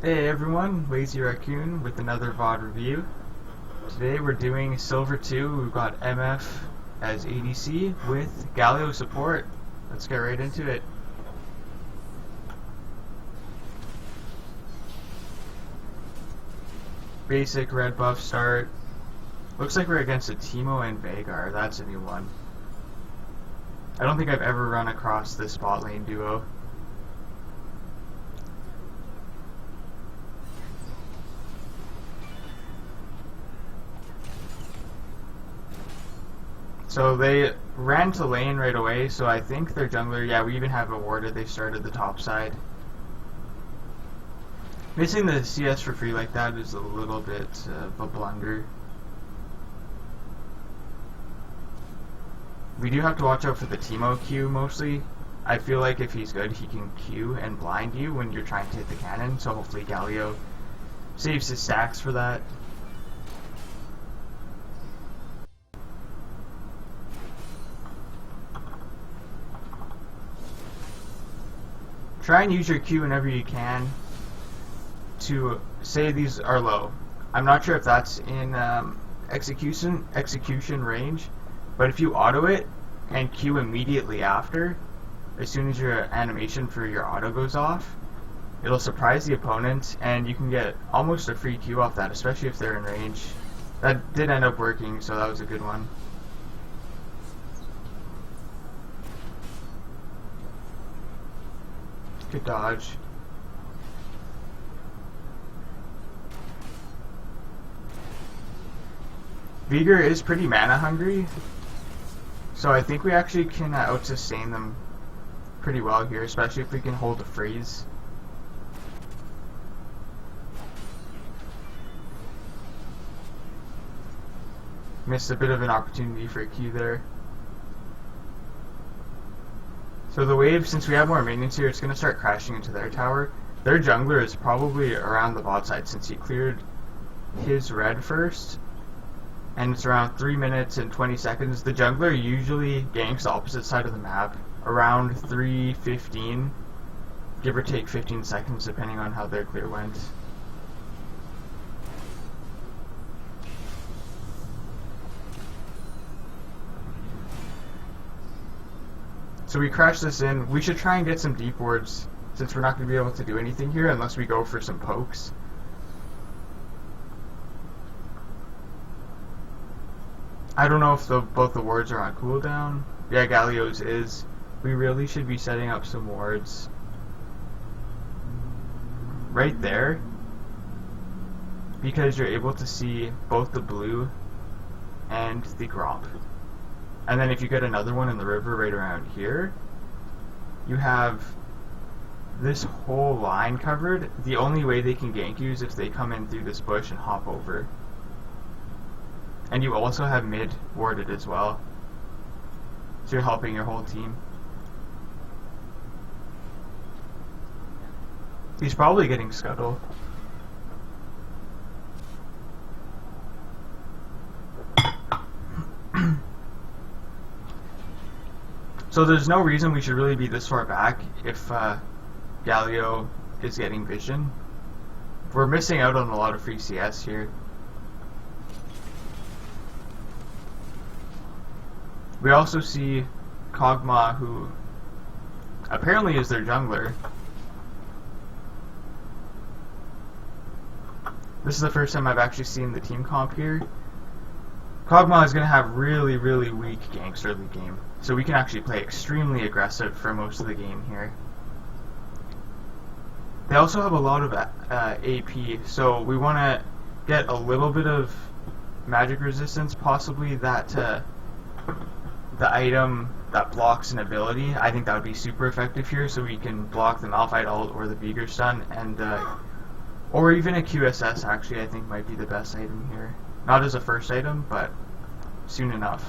Hey everyone, Lazy Raccoon with another VOD review. Today we're doing Silver 2. We've got MF as ADC with Galio support. Let's get right into it. Basic red buff start. Looks like we're against a Teemo and Veigar. That's a new one. I don't think I've ever run across this bot lane duo. So they ran to lane right away, so I think their jungler, yeah, we even have a warded, they started the top side. Missing the CS for free like that is a little bit of a blunder. We do have to watch out for the Teemo Q mostly. I feel like if he's good, he can Q and blind you when you're trying to hit the cannon, so hopefully Galio saves his stacks for that. Try and use your Q whenever you can to say these are low. I'm not sure if that's in execution range, but if you auto it and Q immediately after, as soon as your animation for your auto goes off, it'll surprise the opponent and you can get almost a free Q off that, especially if they're in range. That did end up working, so that was a good one. Good dodge. Veigar is pretty mana hungry, so I think we actually can out-sustain them pretty well here, especially if we can hold a freeze. Missed a bit of an opportunity for a Q there. So the wave, since we have more minions here, it's going to start crashing into their tower. Their jungler is probably around the bot side since he cleared his red first. And it's around 3 minutes and 20 seconds. The jungler usually ganks the opposite side of the map around 3:15, give or take 15 seconds depending on how their clear went. So we crash this in. We should try and get some deep wards since we're not going to be able to do anything here unless we go for some pokes. I don't know if both the wards are on cooldown. Yeah, Galio's is. We really should be setting up some wards right there because you're able to see both the blue and the gromp. And then if you get another one in the river right around here, you have this whole line covered. The only way they can gank you is if they come in through this bush and hop over. And you also have mid warded as well, so you're helping your whole team. He's probably getting scuttle. So there's no reason we should really be this far back if Galio is getting vision. We're missing out on a lot of free CS here. We also see Kog'Maw, who apparently is their jungler. This is the first time I've actually seen the team comp here. Kog'Maw is going to have really, really weak ganks early game, so we can actually play extremely aggressive for most of the game here. They also have a lot of AP, so we want to get a little bit of magic resistance, possibly that the item that blocks an ability. I think that would be super effective here, so we can block the Malphite ult or the Veigar stun, and or even a QSS actually I think might be the best item here. Not as a first item, but soon enough.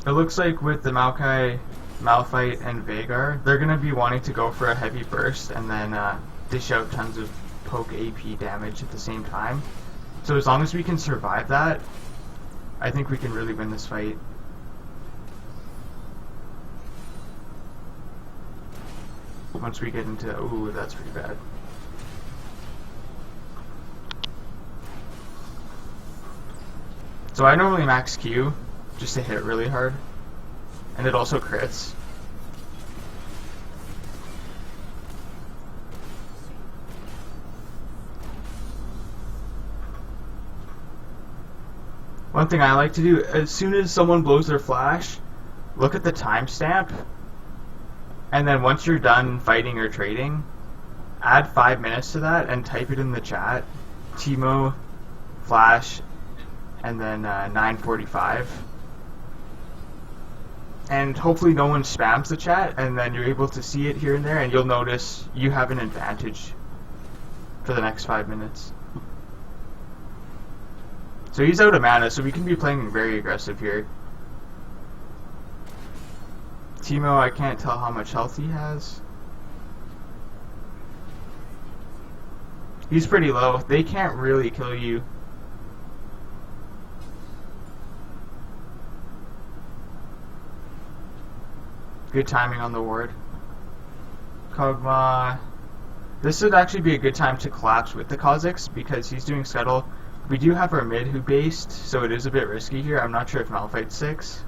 It looks like with the Malphite and Veigar, they're going to be wanting to go for a heavy burst and then dish out tons of poke AP damage at the same time. So as long as we can survive that, I think we can really win this fight. Once we get into... Ooh, that's pretty bad. So I normally max Q just to hit really hard. And it also crits. One thing I like to do, as soon as someone blows their flash, look at the timestamp, and then once you're done fighting or trading, add 5 minutes to that and type it in the chat. Timo, flash, and then 9:45. And hopefully no one spams the chat, and then you're able to see it here and there, and you'll notice you have an advantage for the next 5 minutes. So he's out of mana, so we can be playing very aggressive here. Timo, I can't tell how much health he has. He's pretty low. They can't really kill you. Good timing on the ward. Kog'Maw. This would actually be a good time to collapse with the Kha'Zix because he's doing Scuttle. We do have our mid who based, so it is a bit risky here. I'm not sure if Malphite's 6.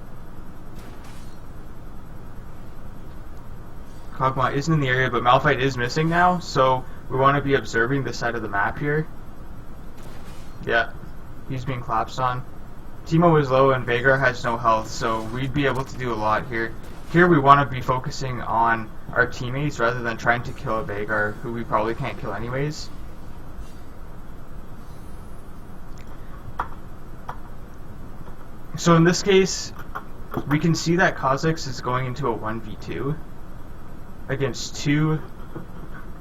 Kog'Maw isn't in the area, but Malphite is missing now, so we want to be observing this side of the map here. Yeah, he's being collapsed on. Timo is low and Veigar has no health, so we'd be able to do a lot here. Here we want to be focusing on our teammates rather than trying to kill a Veigar, who we probably can't kill anyways. So in this case, we can see that Kha'Zix is going into a 1v2 against 2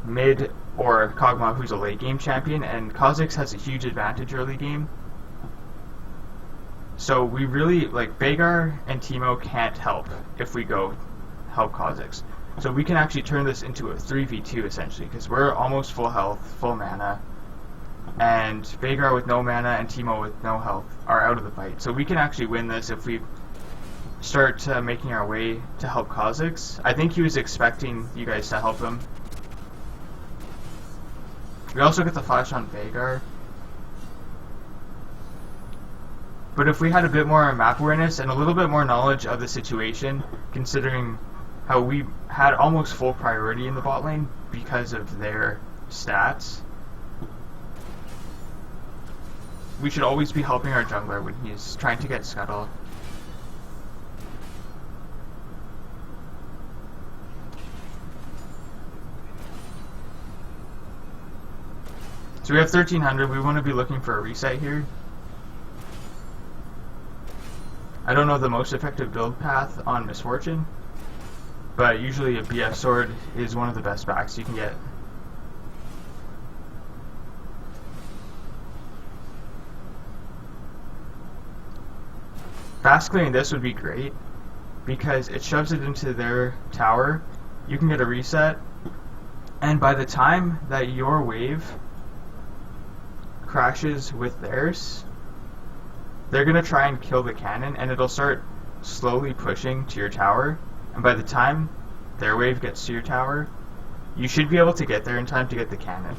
mid or Kog'Maw, who's a late game champion, and Kha'Zix has a huge advantage early game. So we really, like, Veigar and Timo can't help if we go help Kha'Zix. So we can actually turn this into a 3v2 essentially, because we're almost full health, full mana, and Veigar with no mana and Timo with no health are out of the fight. So we can actually win this if we start making our way to help Kha'Zix. I think he was expecting you guys to help him. We also get the flash on Veigar. But if we had a bit more map awareness and a little bit more knowledge of the situation, considering how we had almost full priority in the bot lane because of their stats, we should always be helping our jungler when he's trying to get Scuttle. So we have 1300, we want to be looking for a reset here. I don't know the most effective build path on Misfortune, but usually a BF sword is one of the best backs you can get. Fast clearing this would be great because it shoves it into their tower. You can get a reset, and by the time that your wave crashes with theirs, they're going to try and kill the cannon, and it'll start slowly pushing to your tower, and by the time their wave gets to your tower, you should be able to get there in time to get the cannon.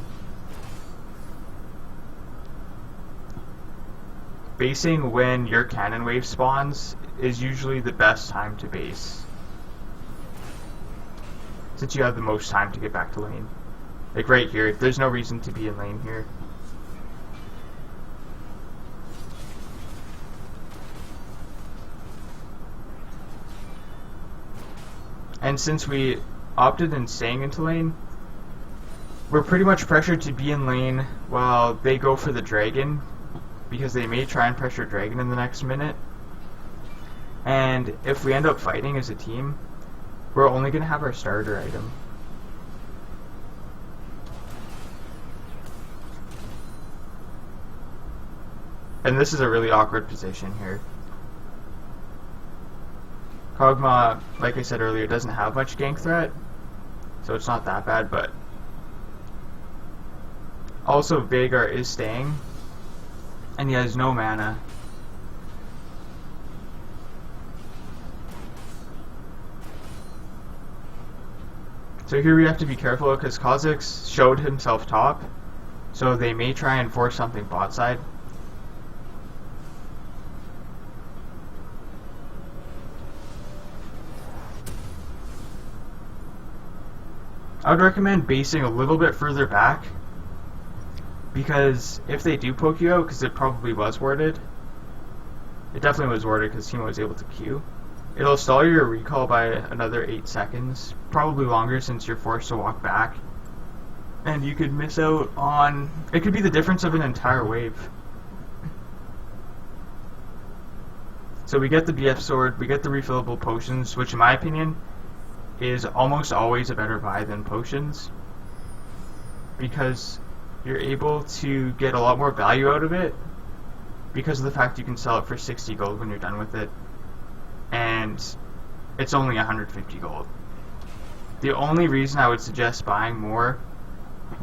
Basing when your cannon wave spawns is usually the best time to base, since you have the most time to get back to lane. Like right here, there's no reason to be in lane here. And since we opted in staying into lane, we're pretty much pressured to be in lane while they go for the dragon, because they may try and pressure dragon in the next minute. And if we end up fighting as a team, we're only going to have our starter item. And this is a really awkward position here. Kog'Maw, like I said earlier, doesn't have much gank threat, so it's not that bad, but also Veigar is staying, and he has no mana. So here we have to be careful because Kha'Zix showed himself top, so they may try and force something bot side. I would recommend basing a little bit further back, because if they do poke you out, because it probably was warded, it definitely was warded because Teemo was able to Q, it'll stall your recall by another 8 seconds, probably longer since you're forced to walk back, and you could miss out on, it could be the difference of an entire wave. So we get the BF sword, we get the refillable potions, which in my opinion is almost always a better buy than potions, because you're able to get a lot more value out of it because of the fact you can sell it for 60 gold when you're done with it, and it's only 150 gold. The only reason I would suggest buying more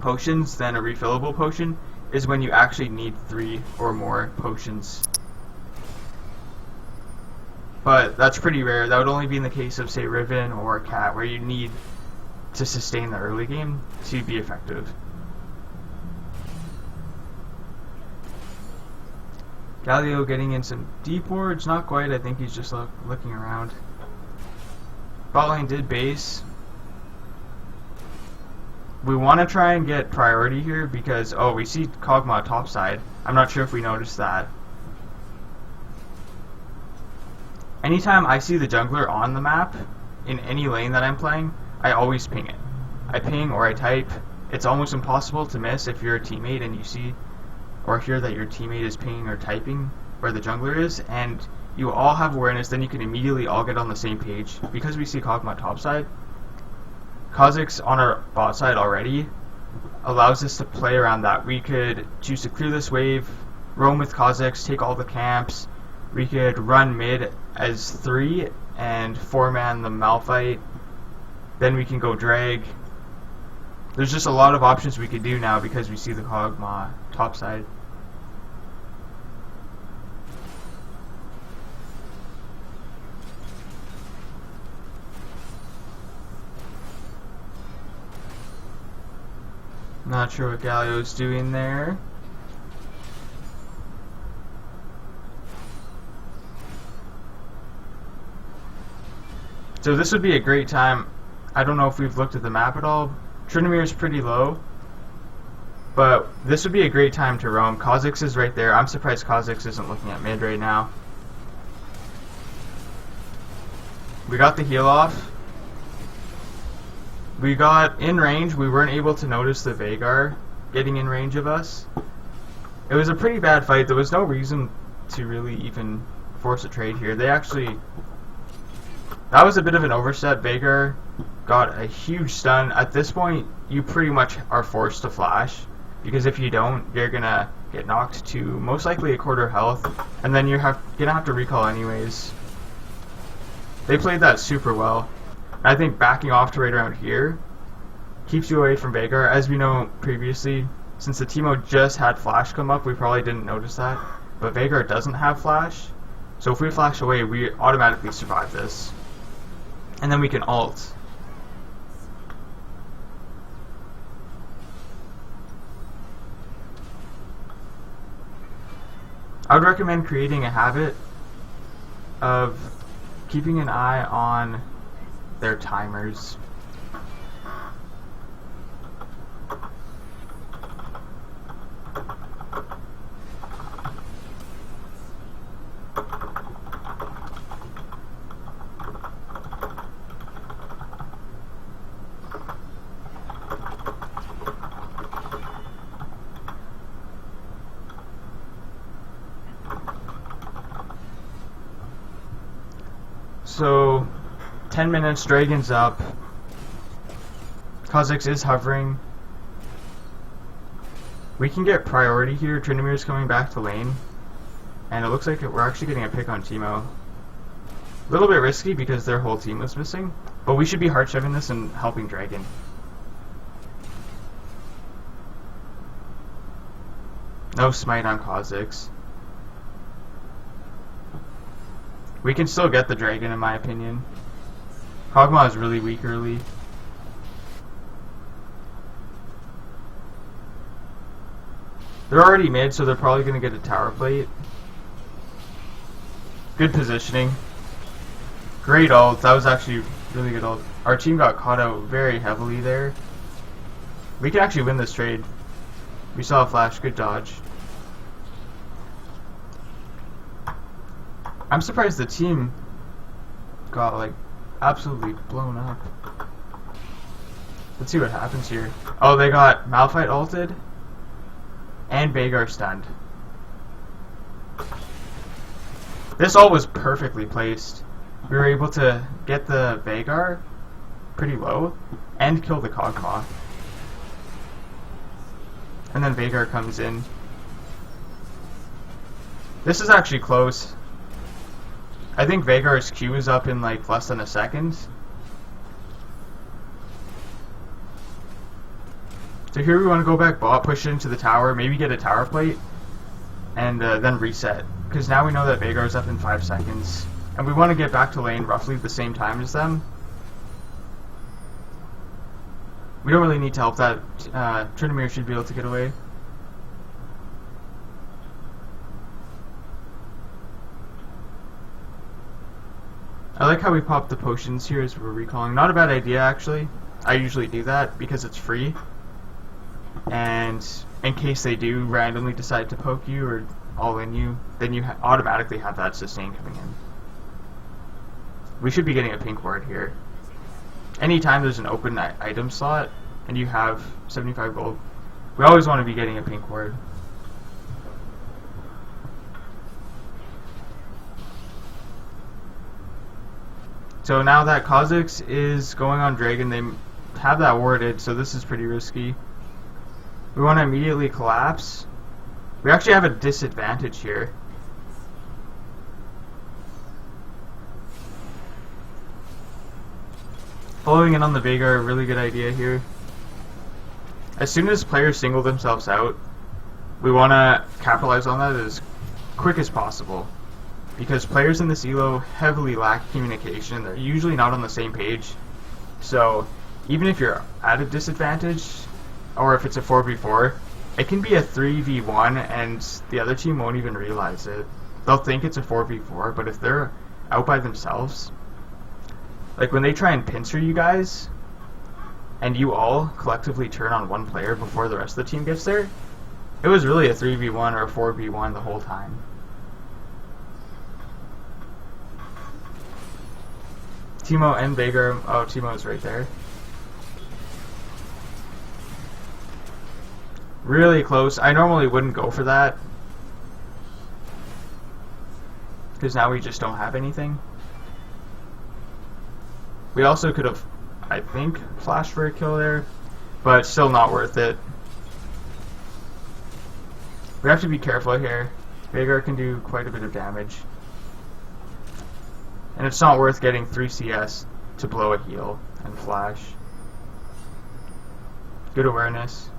potions than a refillable potion is when you actually need 3 or more potions. But that's pretty rare. That would only be in the case of, say, Riven or Cat, where you need to sustain the early game to be effective. Galio getting in some deep wards, not quite, I think he's just looking around. Bot lane did base. We want to try and get priority here because, oh, we see Kog'Maw topside. I'm not sure if we noticed that. Anytime I see the jungler on the map, in any lane that I'm playing, I always ping it. I ping or I type. It's almost impossible to miss if you're a teammate and you see or hear that your teammate is pinging or typing where the jungler is, and you all have awareness, then you can immediately all get on the same page. Because we see Kog'Maw topside, Kha'Zix on our bot side already allows us to play around that. We could choose to clear this wave, roam with Kha'Zix, take all the camps. We could run mid as 3 and 4-man the Malphite. Then we can go drag. There's just a lot of options we could do now because we see the Kog'Maw topside. Not sure what Galio's doing there. So this would be a great time. I don't know if we've looked at the map at all. Trinimir's pretty low, but this would be a great time to roam. Kha'Zix is right there. I'm surprised Kha'Zix isn't looking at mid right now. We got the heal off. We got in range. We weren't able to notice the Veigar getting in range of us. It was a pretty bad fight. There was no reason to really even force a trade here. They actually... That was a bit of an overstep. Veigar got a huge stun. At this point, you pretty much are forced to flash, because if you don't, you're gonna get knocked to most likely a quarter health, and then you're gonna have to recall anyways. They played that super well. I think backing off to right around here keeps you away from Veigar. As we know previously, since the Teemo just had flash come up, we probably didn't notice that, but Veigar doesn't have flash, so if we flash away, we automatically survive this. And then we can ult. I would recommend creating a habit of keeping an eye on their timers. So, 10 minutes, Dragon's up. Kha'Zix is hovering. We can get priority here. Trinimir's coming back to lane. And it looks like we're actually getting a pick on Teemo. A little bit risky because their whole team was missing. But we should be hard shoving this and helping Dragon. No smite on Kha'Zix. We can still get the dragon, in my opinion. Kog'Maw is really weak early. They're already mid, so they're probably going to get a tower plate. Good positioning. Great ult. That was actually really good ult. Our team got caught out very heavily there. We can actually win this trade. We saw a flash. Good dodge. I'm surprised the team got like absolutely blown up. Let's see what happens here. Oh, they got Malphite ulted and Veigar stunned. This ult was perfectly placed. We were able to get the Veigar pretty low and kill the Kog'Maw. And then Veigar comes in. This is actually close. I think Veigar's Q is up in like less than a second. So here we want to go back bot, push it into the tower, maybe get a tower plate, and then reset. Because now we know that Veigar's up in 5 seconds. And we want to get back to lane roughly the same time as them. We don't really need to help that. Tryndamere should be able to get away. I like how we pop the potions here as we're recalling. Not a bad idea, actually. I usually do that because it's free. And in case they do randomly decide to poke you or all in you, then you automatically have that sustain coming in. We should be getting a pink ward here. Anytime there's an open item slot and you have 75 gold, we always want to be getting a pink ward. So now that Kha'Zix is going on Dragon, they have that warded, so this is pretty risky. We want to immediately collapse. We actually have a disadvantage here. Following in on the Veigar, really good idea here. As soon as players single themselves out, we want to capitalize on that as quick as possible. Because players in this elo heavily lack communication. They're usually not on the same page. So even if you're at a disadvantage, or if it's a 4v4, it can be a 3v1 and the other team won't even realize it. They'll think it's a 4v4, but if they're out by themselves, like when they try and pincer you guys, and you all collectively turn on one player before the rest of the team gets there, it was really a 3v1 or a 4v1 the whole time. Teemo and Veigar, oh, Teemo's right there. Really close. I normally wouldn't go for that, because now we just don't have anything. We also could have, I think, flashed for a kill there, but still not worth it. We have to be careful here. Veigar can do quite a bit of damage. And it's not worth getting 3 CS to blow a heal and flash. Good awareness.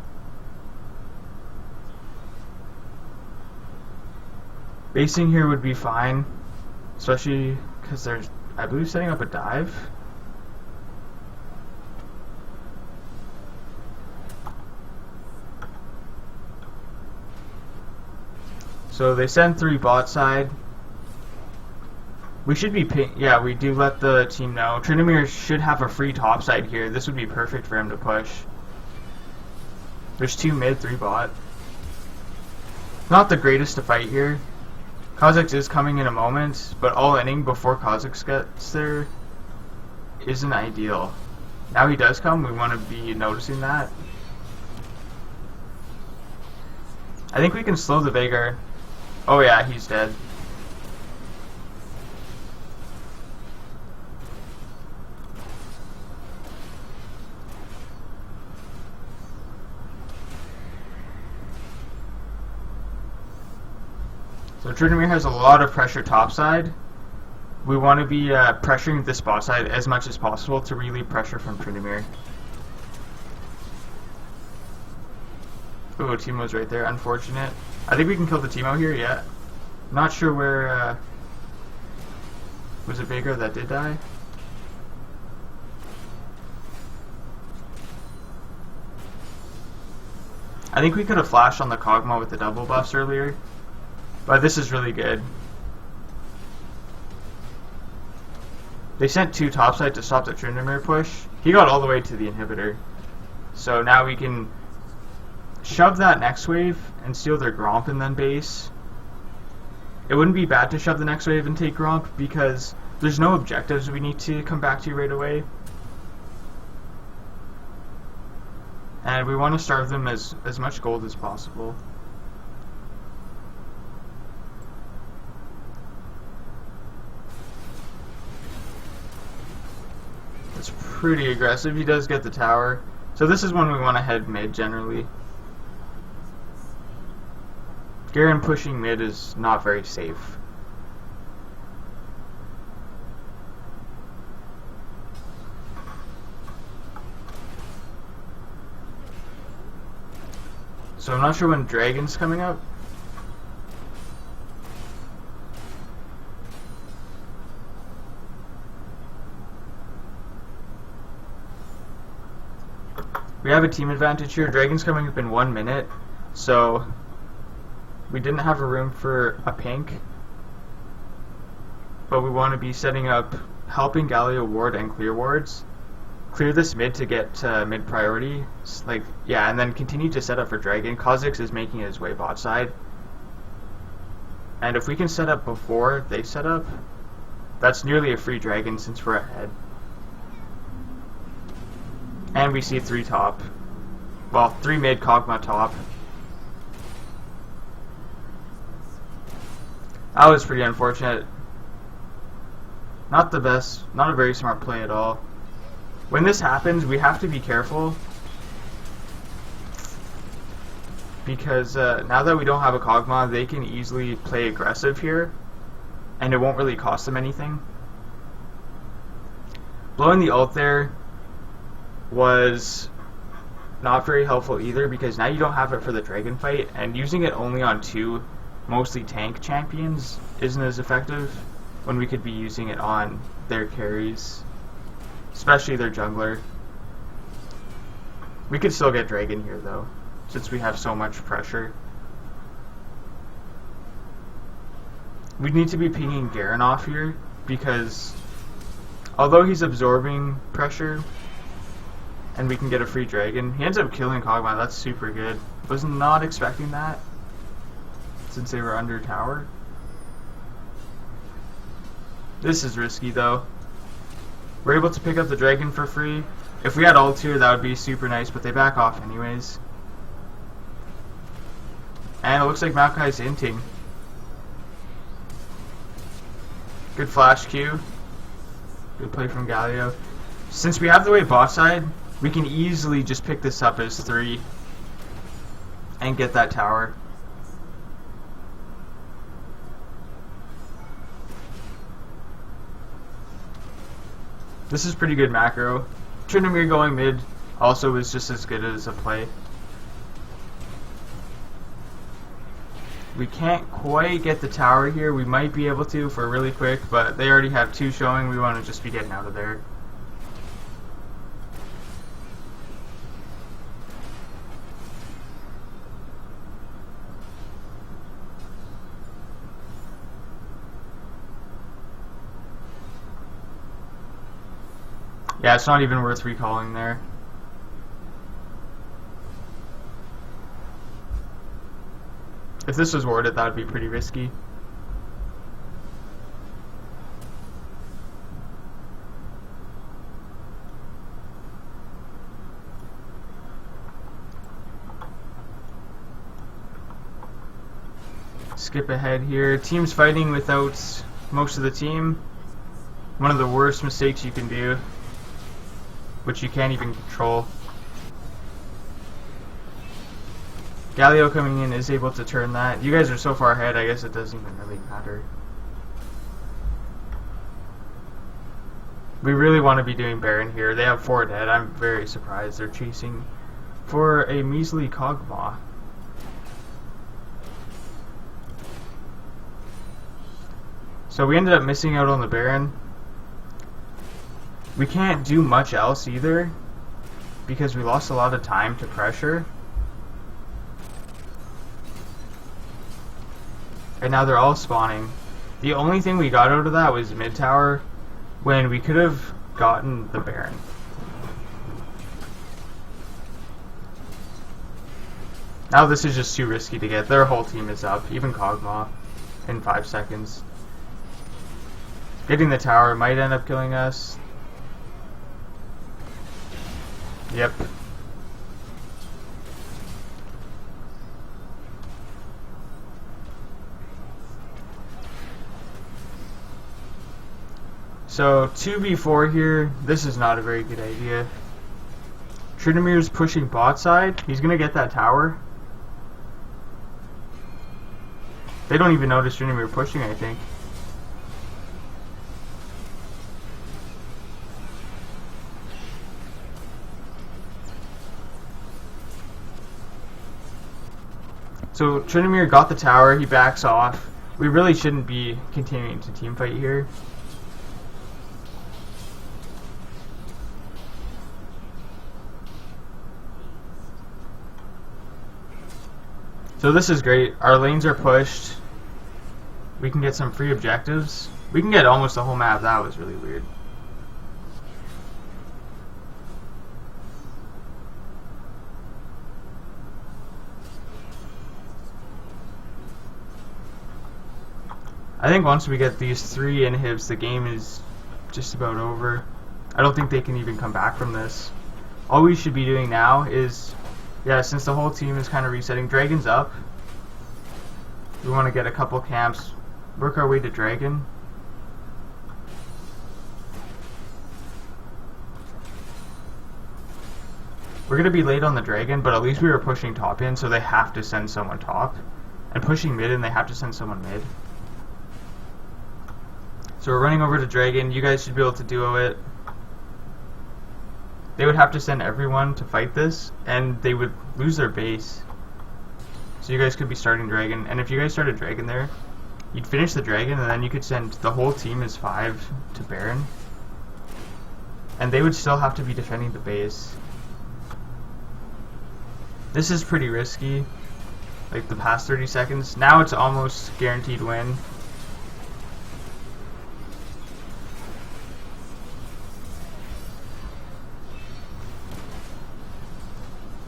Basing here would be fine, especially because they're, I believe, setting up a dive. So they send 3 bot side. We should be yeah, we do let the team know. Tryndamere should have a free top side here. This would be perfect for him to push. There's 2 mid, 3 bot. Not the greatest to fight here. Kha'Zix is coming in a moment, but all-inning before Kha'Zix gets there isn't ideal. Now he does come, we want to be noticing that. I think we can slow the Veigar. Oh yeah, he's dead. So Tryndamere has a lot of pressure topside. We want to be pressuring this bot side as much as possible to relieve pressure from Tryndamere. Oh, Teemo's right there. Unfortunate. I think we can kill the Teemo here, yeah. Not sure where... was it Veigar that did die? I think we could have flashed on the Kog'Maw with the double buffs earlier, but this is really good. They sent 2 topside to stop the Tryndamere push. He got all the way to the inhibitor. So now we can shove that next wave and steal their Gromp and then base. It wouldn't be bad to shove the next wave and take Gromp because there's no objectives we need to come back to right away. And we want to starve them as much gold as possible. It's pretty aggressive. He does get the tower. So this is when we want to head mid generally. Garen pushing mid is not very safe. So I'm not sure when Dragon's coming up. We have a team advantage here. Dragon's coming up in 1 minute, so we didn't have a room for a pink, but we want to be setting up, helping Galio ward and clear wards. Clear this mid to get mid priority, and then continue to set up for Dragon. Kha'Zix is making his way bot side, and if we can set up before they set up, that's nearly a free Dragon since we're ahead. And we see 3 top. Well, 3 mid, Kog'Maw top. That was pretty unfortunate. Not the best, not a very smart play at all. When this happens, we have to be careful. Because now that we don't have a Kog'Maw, they can easily play aggressive here. And it won't really cost them anything. Blowing the ult there was not very helpful either, because now you don't have it for the dragon fight, and using it only on 2 mostly tank champions isn't as effective when we could be using it on their carries, especially their jungler. We could still get dragon here though, since we have so much pressure. We need to be pinging Garen off here, because although he's absorbing pressure and we can get a free dragon, he ends up killing Kog'Maw. That's super good. Was not expecting that, since they were under tower. This is risky though. We're able to pick up the dragon for free. If we had ult here, that would be super nice, but they back off anyways. And it looks like Maokai's inting. Good flash Q. Good play from Galio. Since we have the way bot side, we can easily just pick this up as 3 and get that tower. This is pretty good macro. Tryndamere going mid also is just as good as a play. We can't quite get the tower here. We might be able to for really quick, but they already have 2 showing. We want to just be getting out of there. Yeah, it's not even worth recalling there. If this was warded, that would be pretty risky. Skip ahead here. Team's fighting without most of the team. One of the worst mistakes you can do, which you can't even control. Galio coming in is able to turn that. You guys are so far ahead, I guess it doesn't even really matter. We really want to be doing Baron here. They have 4 dead. I'm very surprised they're chasing for a measly Kog'Maw. So we ended up missing out on the Baron. We can't do much else either, because we lost a lot of time to pressure. And now they're all spawning. The only thing we got out of that was mid tower, when we could have gotten the Baron. Now this is just too risky to get. Their whole team is up, even Kog'Maw, in 5 seconds. Getting the tower might end up killing us. Yep. So 2v4 here, this is not a very good idea. Trinimir's pushing bot side. He's gonna get that tower. They don't even notice Trinimir pushing, I think. So Trinimir got the tower, he backs off. We really shouldn't be continuing to teamfight here. So this is great. Our lanes are pushed. We can get some free objectives. We can get almost the whole map. That was really weird. I think once we get these 3 inhibs, the game is just about over. I don't think they can even come back from this. All we should be doing now is, yeah, since the whole team is kind of resetting, Dragon's up. We want to get a couple camps, work our way to Dragon. We're going to be late on the Dragon, but at least we were pushing top in, so they have to send someone top. And pushing mid, and they have to send someone mid. So we're running over to Dragon. You guys should be able to duo it. They would have to send everyone to fight this, and they would lose their base. So you guys could be starting Dragon, and if you guys started Dragon there, you'd finish the Dragon, and then you could send the whole team as 5 to Baron. And they would still have to be defending the base. This is pretty risky, like the past 30 seconds. Now it's almost guaranteed win.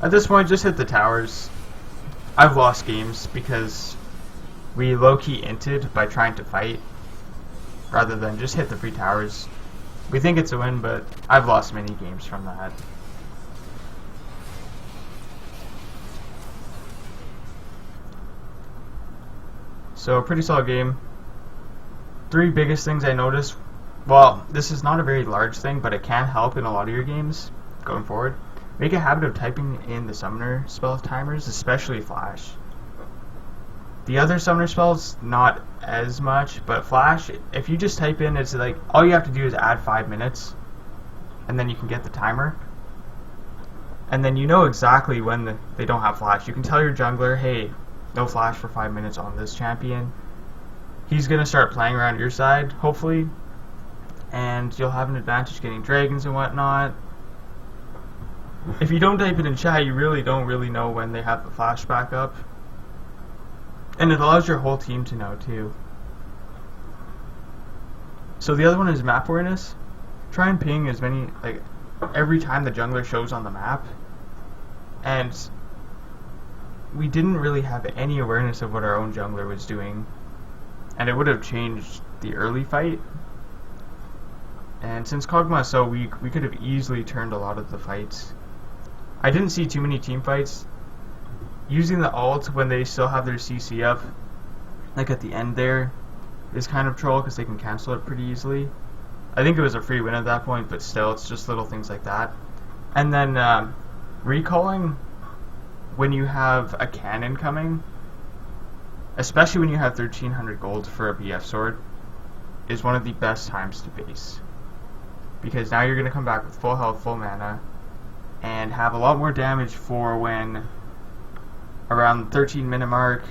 At this point, just hit the towers. I've lost games because we low-key inted by trying to fight rather than just hit the free towers. We think it's a win, but I've lost many games from that. So, pretty solid game. 3 biggest things I noticed. Well, this is not a very large thing, but it can help in a lot of your games going forward. Make a habit of typing in the summoner spell timers, especially Flash. The other summoner spells, not as much, but Flash, if you just type in, it's like, all you have to do is add 5 minutes, and then you can get the timer. And then you know exactly when they don't have Flash. You can tell your jungler, hey, no Flash for 5 minutes on this champion. He's going to start playing around your side, hopefully, and you'll have an advantage getting dragons and whatnot. If you don't type it in chat, you really don't know when they have the Flash back up. And it allows your whole team to know too. So the other one is map awareness. Try and ping as many, like, every time the jungler shows on the map. And we didn't really have any awareness of what our own jungler was doing. And it would have changed the early fight. And since Kog'Maw is so weak, we could have easily turned a lot of the fights. I didn't see too many team fights. Using the ult when they still have their CC up, like at the end there, is kind of troll because they can cancel it pretty easily. I think it was a free win at that point, but still, it's just little things like that. And then recalling when you have a cannon coming, especially when you have 1300 gold for a BF sword, is one of the best times to base. Because now you're going to come back with full health, full mana, and have a lot more damage for when around the 13-minute mark,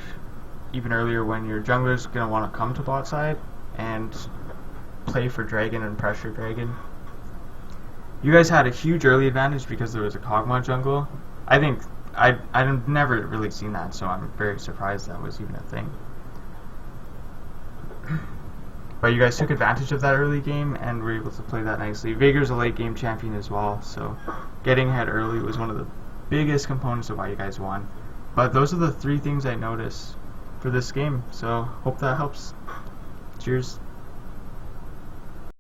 even earlier, when your jungler's going to want to come to bot side and play for Dragon and pressure Dragon. You guys had a huge early advantage because there was a Kog'Maw jungle. I think I've never really seen that, so I'm very surprised that was even a thing. But you guys took advantage of that early game and were able to play that nicely. Vager's a late game champion as well, so getting ahead early was one of the biggest components of why you guys won. But those are the 3 things I noticed for this game, so hope that helps. Cheers.